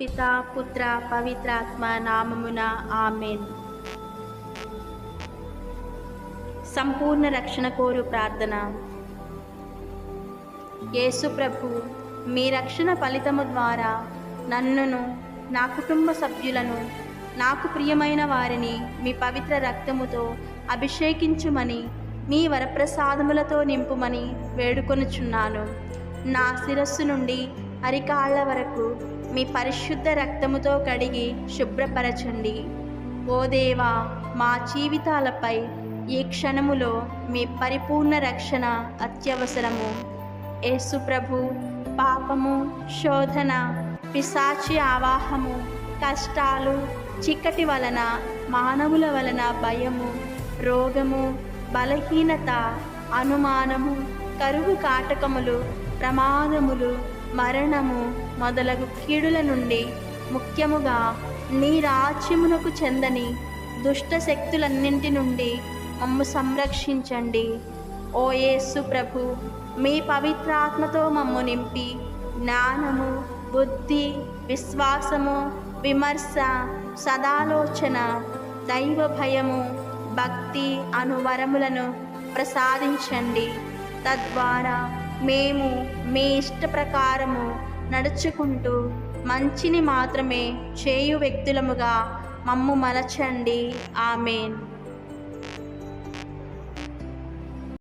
పితా పుత్ర పవిత్రాత్మ నామమున ఆమెన్. సంపూర్ణ రక్షణ కోరు ప్రార్థన. యేసు ప్రభు, మీ రక్షణ ఫలితము ద్వారా నన్నును నా కుటుంబ సభ్యులను నాకు ప్రియమైన వారిని మీ పవిత్ర రక్తముతో అభిషేకించుమని మీ వరప్రసాదములతో నింపుమని వేడుకొనుచున్నాను. నా శిరస్సు నుండి అరికాళ్ల వరకు మీ పరిశుద్ధ రక్తముతో కడిగి శుభ్రపరచండి. ఓ దేవా, మా జీవితాలపై ఈ క్షణములో మీ పరిపూర్ణ రక్షణ అత్యవసరము. యేసు ప్రభు, పాపము, శోధన, పిశాచి ఆవాహము, కష్టాలు, చీకటి వలన, మానవుల వలన భయము, రోగము, బలహీనత, అనుమానము, కరువు కాటకములు, ప్రమాదములు, మరణము మొదలగు కీడుల నుండి, ముఖ్యముగా నీ రాజ్యమునకు చెందని దుష్ట శక్తులన్నింటి నుండి మమ్ము సంరక్షించండి. ఓ యేసు ప్రభు, మీ పవిత్రాత్మతో మమ్ము నింపి జ్ఞానము, బుద్ధి, విశ్వాసము, విమర్శ, సదాలోచన, దైవ భయము, భక్తి అను వరములను ప్రసాదించండి. తద్వారా మేము మీ ఇష్ట ప్రకారము నడుచుకుంటూ మంచిని మాత్రమే చేయు వ్యక్తులముగా మమ్ము మలచండి. ఆమెన్.